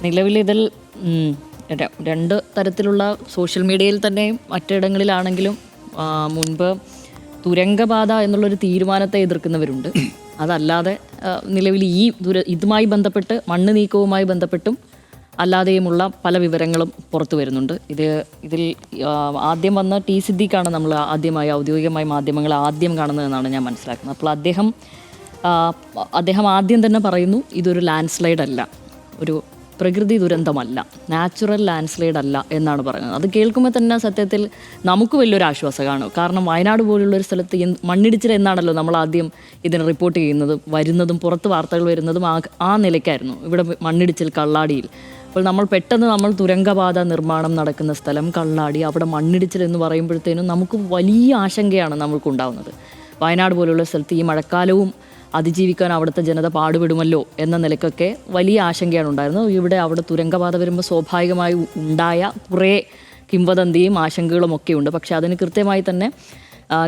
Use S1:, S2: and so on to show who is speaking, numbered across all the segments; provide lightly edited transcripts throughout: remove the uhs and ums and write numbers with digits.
S1: നിലവിലിതിൽ രണ്ട് തരത്തിലുള്ള സോഷ്യൽ മീഡിയയിൽ തന്നെ മറ്റിടങ്ങളിലാണെങ്കിലും മുൻപ് തുരങ്കപാത എന്നുള്ളൊരു തീരുമാനത്തെ എതിർക്കുന്നവരുണ്ട്. അതല്ലാതെ നിലവിൽ ഇതുമായി ബന്ധപ്പെട്ട് മണ്ണ് നീക്കവുമായി ബന്ധപ്പെട്ടും അല്ലാതെയുമുള്ള പല വിവരങ്ങളും പുറത്തു വരുന്നുണ്ട്. ഇതിൽ ആദ്യം വന്ന ടി സിദ്ദീഖാണ് നമ്മൾ ആദ്യമായി ഔദ്യോഗികമായി മാധ്യമങ്ങൾ ആദ്യം കാണുന്നതെന്നാണ് ഞാൻ മനസ്സിലാക്കുന്നത്. അപ്പോൾ അദ്ദേഹം ആദ്യം തന്നെ പറയുന്നു ഇതൊരു ലാൻഡ് സ്ലൈഡ് അല്ല, ഒരു പ്രകൃതി ദുരന്തമല്ല, നാച്ചുറൽ ലാൻഡ് സ്ലൈഡ് അല്ല എന്നാണ് പറയുന്നത്. അത് കേൾക്കുമ്പോൾ തന്നെ സത്യത്തിൽ നമുക്ക് വലിയൊരു ആശ്വാസമാണ്. കാരണം വയനാട് പോലുള്ളൊരു സ്ഥലത്ത് മണ്ണിടിച്ചിൽ എന്നാണല്ലോ നമ്മൾ ആദ്യം ഇതിന് റിപ്പോർട്ട് വരുന്നതും പുറത്ത് വാർത്തകൾ വരുന്നതും ആ നിലയ്ക്കായിരുന്നു. ഇവിടെ മണ്ണിടിച്ചിൽ കള്ളാടിയിൽ. അപ്പോൾ നമ്മൾ തുരങ്കപാത നിർമ്മാണം നടക്കുന്ന സ്ഥലം കള്ളാടി, അവിടെ മണ്ണിടിച്ചിൽ എന്ന് പറയുമ്പോഴത്തേനും നമുക്ക് വലിയ ആശങ്കയാണ് നമുക്കുണ്ടാവുന്നത്. വയനാട് പോലുള്ള സ്ഥലത്ത് ഈ മഴക്കാലവും അതിജീവിക്കാൻ അവിടുത്തെ ജനത പാടുപെടുമല്ലോ എന്ന നിലയ്ക്കൊക്കെ വലിയ ആശങ്കയാണ് ഉണ്ടായിരുന്നത്. അവിടെ തുരങ്കപാത വരുമ്പോൾ സ്വാഭാവികമായി ഉണ്ടായ കുറേ കിംവദന്തിയും ആശങ്കകളും ഒക്കെ ഉണ്ട്. പക്ഷേ അതിന് കൃത്യമായി തന്നെ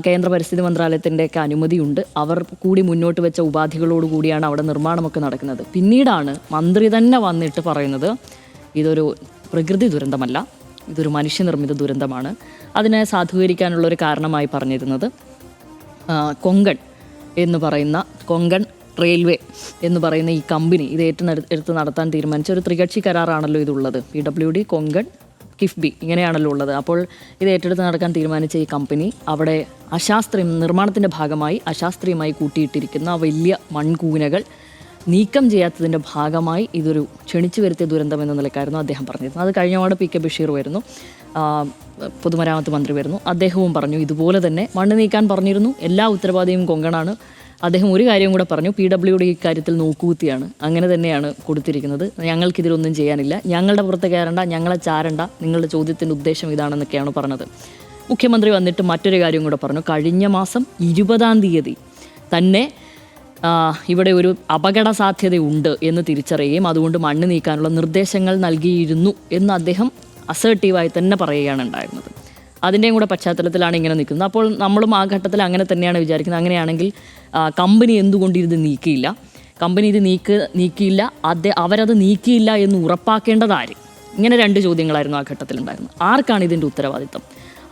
S1: കേന്ദ്ര പരിസ്ഥിതി മന്ത്രാലയത്തിൻ്റെയൊക്കെ അനുമതിയുണ്ട്. അവർ കൂടി മുന്നോട്ട് വെച്ച ഉപാധികളോടുകൂടിയാണ് അവിടെ നിർമ്മാണമൊക്കെ നടക്കുന്നത്. പിന്നീടാണ് മന്ത്രി തന്നെ വന്നിട്ട് പറയുന്നത് ഇതൊരു പ്രകൃതി ദുരന്തമല്ല, ഇതൊരു മനുഷ്യനിർമ്മിത ദുരന്തമാണ്. അതിനെ സാധൂകരിക്കാനുള്ളൊരു കാരണമായി പറഞ്ഞിരുന്നത് കൊങ്കൺ റെയിൽവേ എന്ന് പറയുന്ന ഈ കമ്പനി ഇത് ഏറ്റെടുത്ത് നടത്താൻ തീരുമാനിച്ച ഒരു ത്രികക്ഷി കരാറാണല്ലോ ഇതുള്ളത്. PWD, കൊങ്കൺ, കിഫ്ബി ഇങ്ങനെയാണല്ലോ ഉള്ളത്. അപ്പോൾ ഇത് ഏറ്റെടുത്ത് നടക്കാൻ തീരുമാനിച്ച ഈ കമ്പനി അവിടെ നിർമ്മാണത്തിൻ്റെ ഭാഗമായി അശാസ്ത്രീയമായി കൂട്ടിയിട്ടിരിക്കുന്ന വലിയ മൺകൂനകൾ നീക്കം ചെയ്യാത്തതിൻ്റെ ഭാഗമായി ഇതൊരു ക്ഷണിച്ചു വരുത്തിയ ദുരന്തം എന്ന നിലക്കായിരുന്നു അദ്ദേഹം പറഞ്ഞിരുന്നത്. അത് കഴിഞ്ഞപാട് PK ബഷീർ വരുന്നു, പൊതുമരാമത്ത് മന്ത്രി വരുന്നു. അദ്ദേഹവും പറഞ്ഞു ഇതുപോലെ തന്നെ മണ്ണ് നീക്കാൻ പറഞ്ഞിരുന്നു, എല്ലാ ഉത്തരവാദിയും കൊങ്കണാണ്. അദ്ദേഹം ഒരു കാര്യം കൂടെ പറഞ്ഞു, PWD ഇക്കാര്യത്തിൽ നോക്കുകുത്തിയാണ്, അങ്ങനെ തന്നെയാണ് കൊടുത്തിരിക്കുന്നത്, ഞങ്ങൾക്കിതിലൊന്നും ചെയ്യാനില്ല, ഞങ്ങളുടെ പുറത്ത് കയറണ്ട, ഞങ്ങളെ ചാരണ്ട, നിങ്ങളുടെ ചോദ്യത്തിൻ്റെ ഉദ്ദേശം ഇതാണെന്നൊക്കെയാണ് പറഞ്ഞത്. മുഖ്യമന്ത്രി വന്നിട്ട് മറ്റൊരു കാര്യം കൂടെ പറഞ്ഞു, കഴിഞ്ഞ മാസം 20-ാം തീയതി തന്നെ ഇവിടെ ഒരു അപകട സാധ്യതയുണ്ട് എന്ന് തിരിച്ചറിയുകയും അതുകൊണ്ട് മണ്ണ് നീക്കാനുള്ള നിർദ്ദേശങ്ങൾ നൽകിയിരുന്നു എന്ന് അദ്ദേഹം അസേർട്ടീവായി തന്നെ പറയുകയാണ് ഉണ്ടായിരുന്നത്. അതിൻ്റെയും കൂടെ പശ്ചാത്തലത്തിലാണ് ഇങ്ങനെ നിൽക്കുന്നത്. അപ്പോൾ നമ്മളും ആ ഘട്ടത്തിൽ അങ്ങനെ തന്നെയാണ് വിചാരിക്കുന്നത്. അങ്ങനെയാണെങ്കിൽ കമ്പനി എന്തുകൊണ്ട് ഇത് നീക്കിയില്ല? കമ്പനി ഇത് നീക്കിയില്ല, അവരത് നീക്കിയില്ല എന്ന് ഉറപ്പാക്കേണ്ടത് ആര്? ഇങ്ങനെ രണ്ട് ചോദ്യങ്ങളായിരുന്നു ആ ഘട്ടത്തിലുണ്ടായിരുന്നത്. ആർക്കാണ് ഇതിൻ്റെ ഉത്തരവാദിത്തം?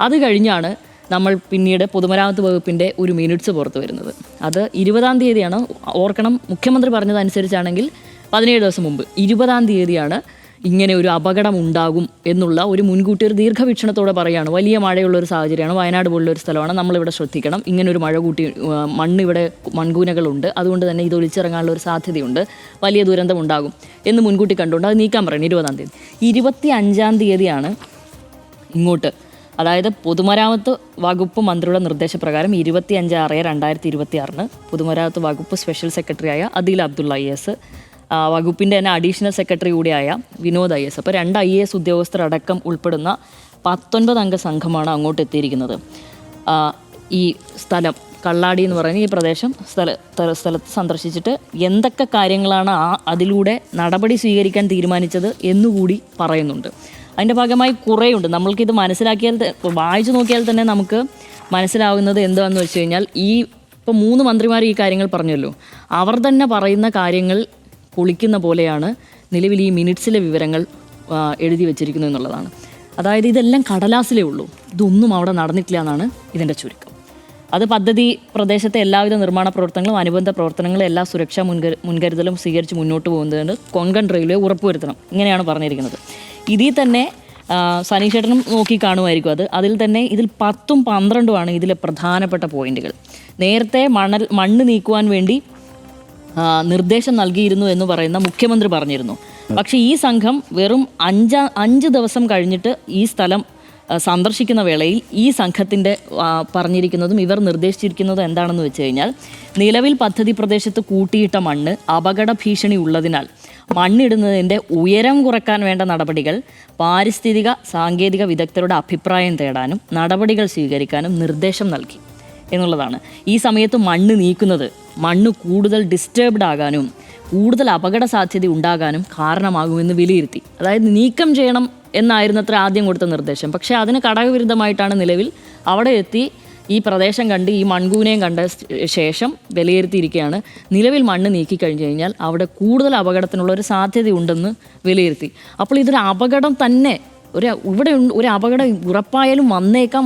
S1: അത് കഴിഞ്ഞാണ് നമ്മൾ പിന്നീട് പൊതുമരാമത്ത് വകുപ്പിൻ്റെ ഒരു മിനിറ്റ്സ് പുറത്തു വരുന്നത്. അത് 20-ാം തീയതിയാണ്. ഓർക്കണം, മുഖ്യമന്ത്രി പറഞ്ഞതനുസരിച്ചാണെങ്കിൽ 17 ദിവസം മുമ്പ് 20-ാം തീയതിയാണ് ഇങ്ങനെ ഒരു അപകടം ഉണ്ടാകും എന്നുള്ള ഒരു മുൻകൂട്ടി ഒരു ദീർഘവീക്ഷണത്തോടെ പറയുകയാണ്. വലിയ മഴയുള്ളൊരു സാഹചര്യമാണ്, വയനാട് പോലുള്ളൊരു സ്ഥലമാണ്, നമ്മളിവിടെ ശ്രദ്ധിക്കണം, ഇങ്ങനൊരു ഇവിടെ മൺകൂനകളുണ്ട്, അതുകൊണ്ട് തന്നെ ഇത് ഒലിച്ചിറങ്ങാനുള്ള ഒരു സാധ്യതയുണ്ട്, വലിയ ദുരന്തം ഉണ്ടാകും എന്ന് മുൻകൂട്ടി കണ്ടുകൊണ്ട് അത് നീക്കാൻ പറയുന്നത് 20-ാം തീയതി. 25-ാം തീയതിയാണ് ഇങ്ങോട്ട്, അതായത് പൊതുമരാമത്ത് വകുപ്പ് മന്ത്രിയുടെ നിർദ്ദേശപ്രകാരം 25/6/2026 പൊതുമരാമത്ത് വകുപ്പ് സ്പെഷ്യൽ സെക്രട്ടറിയായ അദീൽ അബ്ദുള്ള IAS, വകുപ്പിൻ്റെ തന്നെ അഡീഷണൽ സെക്രട്ടറി കൂടിയായ വിനോദ് IAS, അപ്പോൾ 2 IAS ഉദ്യോഗസ്ഥരടക്കം ഉൾപ്പെടുന്ന 19 അംഗ സംഘമാണ് അങ്ങോട്ട് എത്തിയിരിക്കുന്നത്. ഈ സ്ഥലം കള്ളാടി എന്ന് പറയുന്ന ഈ പ്രദേശം സ്ഥലത്ത് സന്ദർശിച്ചിട്ട് എന്തൊക്കെ കാര്യങ്ങളാണ് അതിലൂടെ നടപടി സ്വീകരിക്കാൻ തീരുമാനിച്ചത് എന്നുകൂടി പറയുന്നുണ്ട്. അതിൻ്റെ ഭാഗമായി കുറേയുണ്ട്. നമ്മൾക്കിത് വായിച്ചു നോക്കിയാൽ തന്നെ നമുക്ക് മനസ്സിലാവുന്നത് എന്താണെന്ന് വെച്ച് കഴിഞ്ഞാൽ ഇപ്പോൾ 3 മന്ത്രിമാർ ഈ കാര്യങ്ങൾ പറഞ്ഞല്ലോ, അവർ തന്നെ പറയുന്ന കാര്യങ്ങൾ പൊളിക്കുന്ന പോലെയാണ് നിലവിൽ ഈ മിനിറ്റ്സിലെ വിവരങ്ങൾ എഴുതി വെച്ചിരിക്കുന്നു എന്നുള്ളതാണ്. അതായത് ഇതെല്ലാം കടലാസിലേ ഉള്ളൂ, ഇതൊന്നും അവിടെ നടന്നിട്ടില്ല എന്നാണ് ഇതിൻ്റെ ചുരുക്കം. അത് പദ്ധതി പ്രദേശത്തെ എല്ലാവിധ നിർമ്മാണ പ്രവർത്തനങ്ങളും അനുബന്ധ പ്രവർത്തനങ്ങളും എല്ലാ സുരക്ഷാ മുൻകരുതലും സ്വീകരിച്ച് മുന്നോട്ട് പോകുന്നതിന് കൊങ്കൺ റെയിൽവേ ഉറപ്പുവരുത്തണം, ഇങ്ങനെയാണ് പറഞ്ഞിരിക്കുന്നത്. ഇതിൽ തന്നെ സനീഷേട്ടനും നോക്കി കാണുമായിരിക്കും. അതിൽ തന്നെ ഇതിൽ 10ഉം 12ഉമാണ് ഇതിലെ പ്രധാനപ്പെട്ട പോയിന്റുകൾ. നേരത്തെ മണ്ണ് നീക്കുവാൻ വേണ്ടി നിർദ്ദേശം നൽകിയിരുന്നു എന്ന് പറയുന്ന മുഖ്യമന്ത്രി പറഞ്ഞിരുന്നു. പക്ഷേ ഈ സംഘം വെറും 5 ദിവസം കഴിഞ്ഞിട്ട് ഈ സ്ഥലം സന്ദർശിക്കുന്ന വേളയിൽ ഈ സംഘത്തിൻ്റെ പറഞ്ഞിരിക്കുന്നതും ഇവർ നിർദ്ദേശിച്ചിരിക്കുന്നതും എന്താണെന്ന് വെച്ച് കഴിഞ്ഞാൽ, നിലവിൽ പദ്ധതി പ്രദേശത്ത് കൂട്ടിയിട്ട മണ്ണ് അപകട ഭീഷണി ഉള്ളതിനാൽ മണ്ണിടുന്നതിൻ്റെ ഉയരം കുറയ്ക്കാൻ വേണ്ട നടപടികൾ പാരിസ്ഥിതിക സാങ്കേതിക വിദഗ്ധരുടെ അഭിപ്രായം തേടാനും നടപടികൾ സ്വീകരിക്കാനും നിർദ്ദേശം നൽകി എന്നുള്ളതാണ്. ഈ സമയത്ത് മണ്ണ് നീക്കുന്നത് മണ്ണ് കൂടുതൽ ഡിസ്റ്റർബ്ഡ് ആകാനും കൂടുതൽ അപകട സാധ്യത ഉണ്ടാകാനും കാരണമാകുമെന്ന് വിലയിരുത്തി. അതായത് നീക്കം ചെയ്യണം എന്നായിരുന്നത്ര ആദ്യം കൊടുത്ത നിർദ്ദേശം. പക്ഷേ അതിന് ഘടകവിരുദ്ധമായിട്ടാണ് നിലവിൽ അവിടെ എത്തി ഈ പ്രദേശം കണ്ട് ഈ മൺകൂനയും കണ്ട ശേഷം വിലയിരുത്തിയിരിക്കുകയാണ്. നിലവിൽ മണ്ണ് നീക്കിക്കഴിഞ്ഞു കഴിഞ്ഞാൽ അവിടെ കൂടുതൽ അപകടത്തിനുള്ള ഒരു സാധ്യതയുണ്ടെന്ന് വിലയിരുത്തി. അപ്പോൾ ഇതൊരു അപകടം തന്നെ, ഇവിടെ ഒരു അപകടം ഉറപ്പായാലും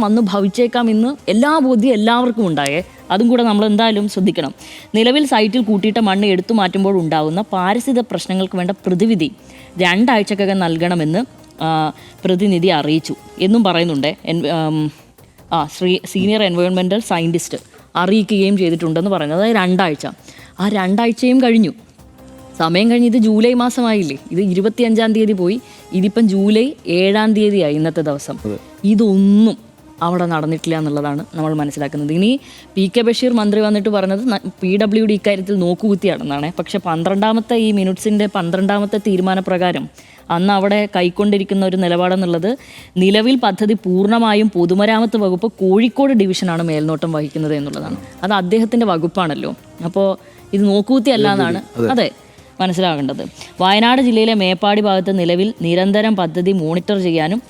S1: വന്ന് ഭവിച്ചേക്കാം എന്ന് എല്ലാ ബോധ്യം എല്ലാവർക്കും ഉണ്ടായേ. അതും കൂടെ നമ്മൾ എന്തായാലും ശ്രദ്ധിക്കണം. നിലവിൽ സൈറ്റിൽ കൂട്ടിയിട്ട മണ്ണ് എടുത്തു മാറ്റുമ്പോൾ ഉണ്ടാകുന്ന പാരിസ്ഥിതിക പ്രശ്നങ്ങൾക്ക് വേണ്ട പ്രതിവിധി 2 ആഴ്ചക്കകം നൽകണമെന്ന് പ്രതിനിധി അറിയിച്ചു എന്നും പറയുന്നുണ്ട്. സീനിയർ എൻവയോൺമെൻറ്റൽ സയൻറ്റിസ്റ്റ് അറിയിക്കുകയും ചെയ്തിട്ടുണ്ടെന്ന് പറയുന്നത്. അതായത് 2 ആഴ്ച. ആ 2 ആഴ്ചയും കഴിഞ്ഞു, സമയം കഴിഞ്ഞ്. ഇത് ജൂലൈ മാസമായില്ലേ, ഇത് 25-ാം തീയതി പോയി, ഇതിപ്പം ജൂലൈ 7-ാം തീയതിയായി ഇന്നത്തെ ദിവസം. ഇതൊന്നും അവിടെ നടന്നിട്ടില്ല എന്നുള്ളതാണ് നമ്മൾ മനസ്സിലാക്കുന്നത്. ഇനി PK ബഷീർ മന്ത്രി വന്നിട്ട് പറഞ്ഞത് PWD ഇക്കാര്യത്തിൽ നോക്കുകുത്തിയാണെന്നാണ്. പക്ഷെ 12-ാമത്തെ ഈ മിനിറ്റ്സിൻ്റെ 12-ാമത്തെ തീരുമാനപ്രകാരം അന്ന് അവിടെ കൈക്കൊണ്ടിരിക്കുന്ന ഒരു നിലപാടെന്നുള്ളത് നിലവിൽ പദ്ധതി പൂർണ്ണമായും പൊതുമരാമത്ത് വകുപ്പ് കോഴിക്കോട് ഡിവിഷനാണ് മേൽനോട്ടം വഹിക്കുന്നത് എന്നുള്ളതാണ്. അത് അദ്ദേഹത്തിൻ്റെ വകുപ്പാണല്ലോ. അപ്പോൾ ഇത് നോക്കുകുത്തിയല്ല എന്നാണ് അതെ മനസ്സിലാകേണ്ടത്. വയനാട് ജില്ലയിലെ മേപ്പാടി ഭാഗത്ത് നിലവിൽ നിരന്തരം പദ്ധതി മോണിറ്റർ ചെയ്യാനും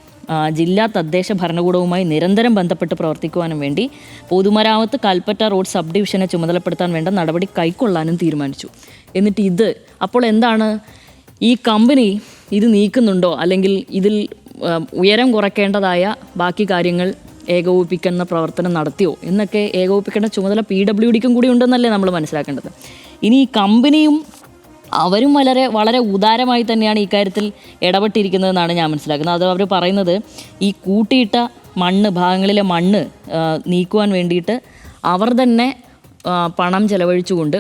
S1: ജില്ലാ തദ്ദേശ ഭരണകൂടവുമായി നിരന്തരം ബന്ധപ്പെട്ട് പ്രവർത്തിക്കുവാനും വേണ്ടി പൊതുമരാമത്ത് കൽപ്പറ്റ റോഡ് സബ് ഡിവിഷനെ ചുമതലപ്പെടുത്താൻ വേണ്ട നടപടി കൈക്കൊള്ളാനും തീരുമാനിച്ചു. എന്നിട്ട് ഇത് അപ്പോൾ എന്താണ്, ഈ കമ്പനി ഇത് നീക്കുന്നുണ്ടോ, അല്ലെങ്കിൽ ഇതിൽ ഉയരം കുറയ്ക്കേണ്ടതായ ബാക്കി കാര്യങ്ങൾ ഏകോപിപ്പിക്കുന്ന പ്രവർത്തനം നടത്തിയോ എന്നൊക്കെ ഏകോപിപ്പിക്കേണ്ട ചുമതല PWDക്കും കൂടി ഉണ്ടെന്നല്ലേ നമ്മൾ മനസ്സിലാക്കേണ്ടത്. ഇനി ഈ കമ്പനിയും അവരും വളരെ ഉദാരമായി തന്നെയാണ് ഇക്കാര്യത്തിൽ ഇടപെട്ടിരിക്കുന്നതെന്നാണ് ഞാൻ മനസ്സിലാക്കുന്നത്. അത് അവർ പറയുന്നത് ഈ കൂട്ടിയിട്ട ഭാഗങ്ങളിലെ മണ്ണ് നീക്കുവാൻ വേണ്ടിയിട്ട് അവർ തന്നെ പണം ചെലവഴിച്ചുകൊണ്ട്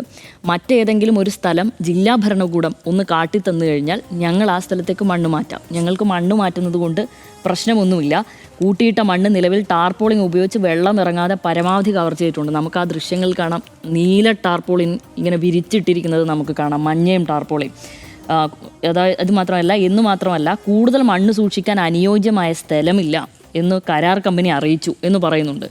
S1: മറ്റേതെങ്കിലും ഒരു സ്ഥലം ജില്ലാ ഭരണകൂടം ഒന്ന് കാട്ടിത്തന്നു കഴിഞ്ഞാൽ ഞങ്ങൾ ആ സ്ഥലത്തേക്ക് മണ്ണ് മാറ്റാം, ഞങ്ങൾക്ക് മണ്ണ് മാറ്റുന്നത് കൊണ്ട് പ്രശ്നമൊന്നുമില്ല. കൂട്ടിയിട്ട മണ്ണ് നിലവിൽ ടാർപോളിങ് ഉപയോഗിച്ച് വെള്ളം ഇറങ്ങാതെ പരമാവധി കവർ ചെയ്തിട്ടുണ്ട്. നമുക്ക് ആ ദൃശ്യങ്ങൾ കാണാം. നീല ടാർപോളിൻ ഇങ്ങനെ വിരിച്ചിട്ടിരിക്കുന്നത് നമുക്ക് കാണാം, മഞ്ഞയും ടാർപോളിൻ. അത് മാത്രമല്ല കൂടുതൽ മണ്ണ് സൂക്ഷിക്കാൻ അനുയോജ്യമായ സ്ഥലമില്ല എന്ന് കരാർ കമ്പനി അറിയിച്ചു എന്ന് പറയുന്നുണ്ട്.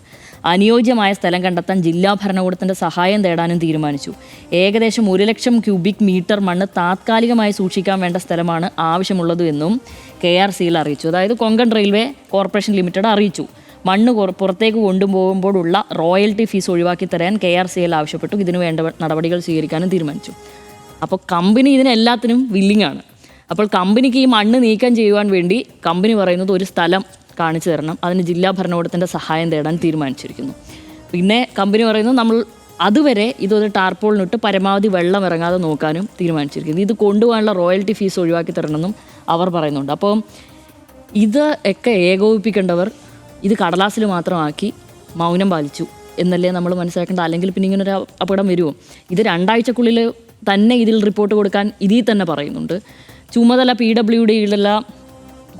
S1: അനുയോജ്യമായ സ്ഥലം കണ്ടെത്താൻ ജില്ലാ ഭരണകൂടത്തിൻ്റെ സഹായം തേടാനും തീരുമാനിച്ചു. ഏകദേശം 1,00,000 ക്യൂബിക് മീറ്റർ മണ്ണ് താത്കാലികമായി സൂക്ഷിക്കാൻ വേണ്ട സ്ഥലമാണ് ആവശ്യമുള്ളത് എന്നും KRCL അറിയിച്ചു. അതായത് കൊങ്കൺ റെയിൽവേ കോർപ്പറേഷൻ ലിമിറ്റഡ് അറിയിച്ചു. മണ്ണ് പുറത്തേക്ക് കൊണ്ടുപോകുമ്പോഴുള്ള റോയൽറ്റി ഫീസ് ഒഴിവാക്കി തരാൻ KRCL ആവശ്യപ്പെട്ടു. ഇതിനു വേണ്ട നടപടികൾ സ്വീകരിക്കാനും തീരുമാനിച്ചു. അപ്പോൾ കമ്പനി ഇതിനെല്ലാത്തിനും വില്ലിംഗ് ആണ്. അപ്പോൾ കമ്പനിക്ക് ഈ മണ്ണ് നീക്കം ചെയ്യുവാൻ വേണ്ടി കമ്പനി പറയുന്നത് ഒരു സ്ഥലം കാണിച്ചു തരണം, അതിന് ജില്ലാ ഭരണകൂടത്തിൻ്റെ സഹായം തേടാൻ തീരുമാനിച്ചിരിക്കുന്നു. പിന്നെ കമ്പനി പറയുന്നത് നമ്മൾ അതുവരെ ഇതൊരു ടാർപോളിനിട്ട് പരമാവധി വെള്ളം ഇറങ്ങാതെ നോക്കാനും തീരുമാനിച്ചിരിക്കുന്നു. ഇത് കൊണ്ടുപോകാനുള്ള റോയൽറ്റി ഫീസ് ഒഴിവാക്കി തരണമെന്നും അവർ പറയുന്നുണ്ട്. അപ്പോൾ ഇത് ഒക്കെ ഏകോപിപ്പിക്കേണ്ടവർ ഇത് കടലാസിൽ മാത്രമാക്കി മൗനം പാലിച്ചു എന്നല്ലേ നമ്മൾ മനസ്സിലാക്കേണ്ടത്. അല്ലെങ്കിൽ പിന്നെ ഇങ്ങനൊരു അപകടം വരുമോ? ഇത് 2 ആഴ്ചക്കുള്ളിൽ തന്നെ ഇതിൽ റിപ്പോർട്ട് കൊടുക്കാൻ ഇതിൽ തന്നെ പറയുന്നുണ്ട്. ചുമതല PWDയിലുള്ള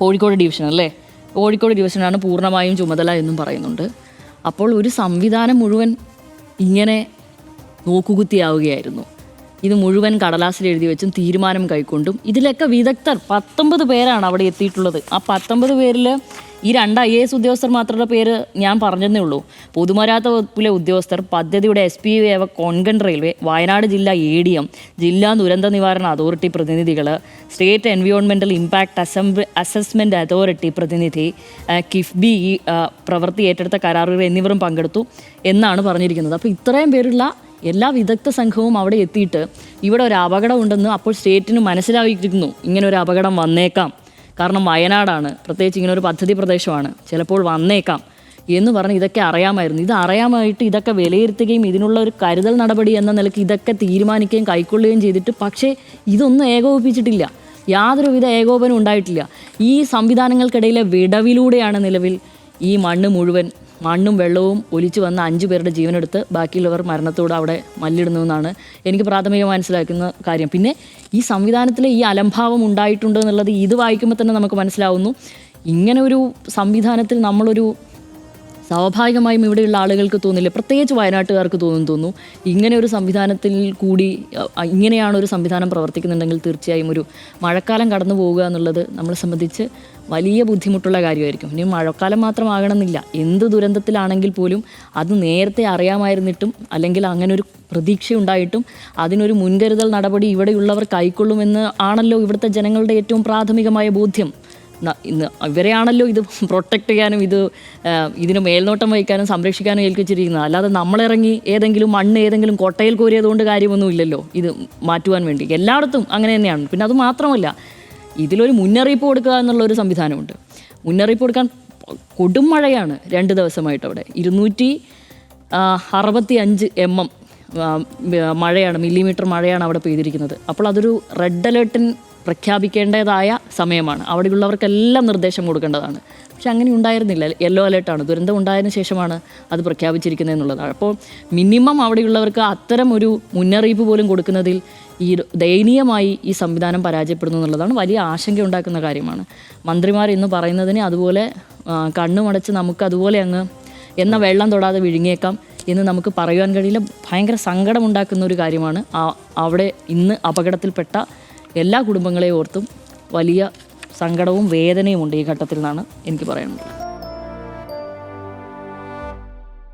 S1: കോഴിക്കോട് ഡിവിഷൻ അല്ലേ, കോഴിക്കോട് ഡിവിഷനാണ് പൂർണ്ണമായും ചുമതല എന്നും പറയുന്നുണ്ട്. അപ്പോൾ ഒരു സംവിധാനം മുഴുവൻ ഇങ്ങനെ നോക്കുകുത്തിയാവുകയായിരുന്നു. ഇത് മുഴുവൻ കടലാസിൽ എഴുതി വെച്ചും തീരുമാനം കൈക്കൊണ്ടും ഇതിലൊക്കെ വിദഗ്ധർ 19 പേരാണ് അവിടെ എത്തിയിട്ടുള്ളത്. ആ 19 പേരിൽ ഈ 2 IAS ഉദ്യോഗസ്ഥർ മാത്രമുള്ള പേര് ഞാൻ പറഞ്ഞതേ ഉള്ളൂ. പൊതുമരാമത്ത് വകുപ്പിലെ ഉദ്യോഗസ്ഥർ, പദ്ധതിയുടെ SPA കൊങ്കൺ റെയിൽവേ, വയനാട് ജില്ലാ ADM, ജില്ലാ ദുരന്ത നിവാരണ അതോറിറ്റി പ്രതിനിധികൾ, state environmental impact assessment authority പ്രതിനിധി, കിഫ്ബി പ്രവൃത്തി ഏറ്റെടുത്ത കരാറുകൾ എന്നിവരും പങ്കെടുത്തു എന്നാണ് പറഞ്ഞിരിക്കുന്നത്. അപ്പോൾ ഇത്രയും പേരുള്ള എല്ലാ വിദഗ്ധ സംഘവും അവിടെ എത്തിയിട്ട് ഇവിടെ ഒരു അപകടം ഉണ്ടെന്ന് അപ്പോൾ സ്റ്റേറ്റിന് മനസ്സിലാക്കിയിരിക്കുന്നു. ഇങ്ങനെ ഒരു അപകടം വന്നേക്കാം, കാരണം വയനാടാണ്, പ്രത്യേകിച്ച് ഇങ്ങനെ ഒരു പദ്ധതി പ്രദേശമാണ്, ചിലപ്പോൾ വന്നേക്കാം എന്ന് പറഞ്ഞ് ഇതൊക്കെ അറിയാമായിരുന്നു. ഇത് അറിയാമായിട്ട് ഇതൊക്കെ വിലയിരുത്തുകയും ഇതിനുള്ള ഒരു കരുതൽ നടപടി എന്ന നിലയ്ക്ക് ഇതൊക്കെ തീരുമാനിക്കുകയും കൈക്കൊള്ളുകയും ചെയ്തിട്ട് പക്ഷേ ഇതൊന്നും ഏകോപിപ്പിച്ചിട്ടില്ല. യാതൊരുവിധ ഏകോപനം ഉണ്ടായിട്ടില്ല. ഈ സംവിധാനങ്ങൾക്കിടയിലെ വിടവിലൂടെയാണ് നിലവിൽ ഈ മണ്ണും വെള്ളവും ഒലിച്ചു വന്ന 5 പേരുടെ ജീവനെടുത്ത് ബാക്കിയുള്ളവർ മരണത്തോട് അവിടെ മല്ലിടുന്നു എനിക്ക് പ്രാഥമികമായി മനസ്സിലാക്കുന്ന കാര്യം. പിന്നെ ഈ സംവിധാനത്തിൽ ഈ അലംഭാവം ഉണ്ടായിട്ടുണ്ട് എന്നുള്ളത് ഇത് വായിക്കുമ്പോൾ തന്നെ നമുക്ക് മനസ്സിലാവുന്നു. ഇങ്ങനെ ഒരു സംവിധാനത്തിൽ നമ്മളൊരു സ്വാഭാവികമായും ഇവിടെയുള്ള ആളുകൾക്ക് തോന്നില്ല, പ്രത്യേകിച്ച് വയനാട്ടുകാർക്ക് തോന്നുന്നു ഇങ്ങനെ ഒരു സംവിധാനത്തിൽ കൂടി ഇങ്ങനെയാണ് ഒരു സംവിധാനം പ്രവർത്തിക്കുന്നുണ്ടെങ്കിൽ തീർച്ചയായും ഒരു മഴക്കാലം കടന്നു പോവുക എന്നുള്ളത് നമ്മളെ സംബന്ധിച്ച് വലിയ ബുദ്ധിമുട്ടുള്ള കാര്യമായിരിക്കും. ഇനി മഴക്കാലം മാത്രമാകണമെന്നില്ല, എന്ത് ദുരന്തത്തിലാണെങ്കിൽ പോലും അത് നേരത്തെ അറിയാമായിരുന്നിട്ടും അല്ലെങ്കിൽ അങ്ങനെ ഒരു പ്രതീക്ഷയുണ്ടായിട്ടും അതിനൊരു മുൻകരുതൽ നടപടി ഇവിടെയുള്ളവർ കൈക്കൊള്ളുമെന്ന് ആണല്ലോ ഇവിടുത്തെ ജനങ്ങളുടെ ഏറ്റവും പ്രാഥമികമായ ബോധ്യം. ഇന്ന് ഇവരെയാണല്ലോ ഇത് പ്രൊട്ടക്റ്റ് ചെയ്യാനും ഇതിന് മേൽനോട്ടം വഹിക്കാനും സംരക്ഷിക്കാനും ഏൽപ്പിച്ചിരിക്കുന്നത്. അല്ലാതെ നമ്മളിറങ്ങി ഏതെങ്കിലും മണ്ണ് ഏതെങ്കിലും കൊട്ടയിൽ കോരിയതുകൊണ്ട് കാര്യമൊന്നുമില്ലല്ലോ ഇത് മാറ്റുവാൻ വേണ്ടി. എല്ലായിടത്തും അങ്ങനെ തന്നെയാണ്. പിന്നെ അത് മാത്രമല്ല, ഇതിലൊരു മുന്നറിയിപ്പ് കൊടുക്കുക എന്നുള്ളൊരു സംവിധാനമുണ്ട്. മുന്നറിയിപ്പ് കൊടുക്കാൻ കൊടും മഴയാണ് 2 ദിവസമായിട്ട് അവിടെ 265 mm മഴയാണ്, മില്ലിമീറ്റർ മഴയാണ് അവിടെ പെയ്തിരിക്കുന്നത്. അപ്പോൾ അതൊരു റെഡ് അലേർട്ടിന് പ്രഖ്യാപിക്കേണ്ടതായ സമയമാണ്. അവിടെയുള്ളവർക്കെല്ലാം നിർദ്ദേശം കൊടുക്കേണ്ടതാണ്. പക്ഷെ അങ്ങനെ ഉണ്ടായിരുന്നില്ല. യെല്ലോ അലേർട്ടാണ്. ദുരന്തം ഉണ്ടായതിനു ശേഷമാണ് അത് പ്രഖ്യാപിച്ചിരിക്കുന്നത് എന്നുള്ളതാണ്. അപ്പോൾ മിനിമം അവിടെയുള്ളവർക്ക് അത്തരം ഒരു മുന്നറിയിപ്പ് പോലും കൊടുക്കുന്നതിൽ ദയനീയമായി ഈ സംവിധാനം പരാജയപ്പെടുന്നു എന്നുള്ളതാണ് വലിയ ആശങ്ക ഉണ്ടാക്കുന്ന കാര്യമാണ്. മന്ത്രിമാർ ഇന്ന് പറയുന്നതിന് അതുപോലെ കണ്ണുമടച്ച് നമുക്ക് അതുപോലെ അങ്ങ് എന്ന വെള്ളം തൊടാതെ വിഴുങ്ങിയേക്കാം എന്ന് നമുക്ക് പറയുവാൻ കഴിയില്ല. ഭയങ്കര സങ്കടമുണ്ടാക്കുന്ന ഒരു കാര്യമാണ്. അവിടെ ഇന്ന് അപകടത്തിൽപ്പെട്ട എല്ലാ കുടുംബങ്ങളെയും ഓർത്തും വലിയ സങ്കടവും വേദനയും ഉണ്ട് ഈ ഘട്ടത്തിൽ നിന്നാണ് എനിക്ക് പറയാനുള്ളത്.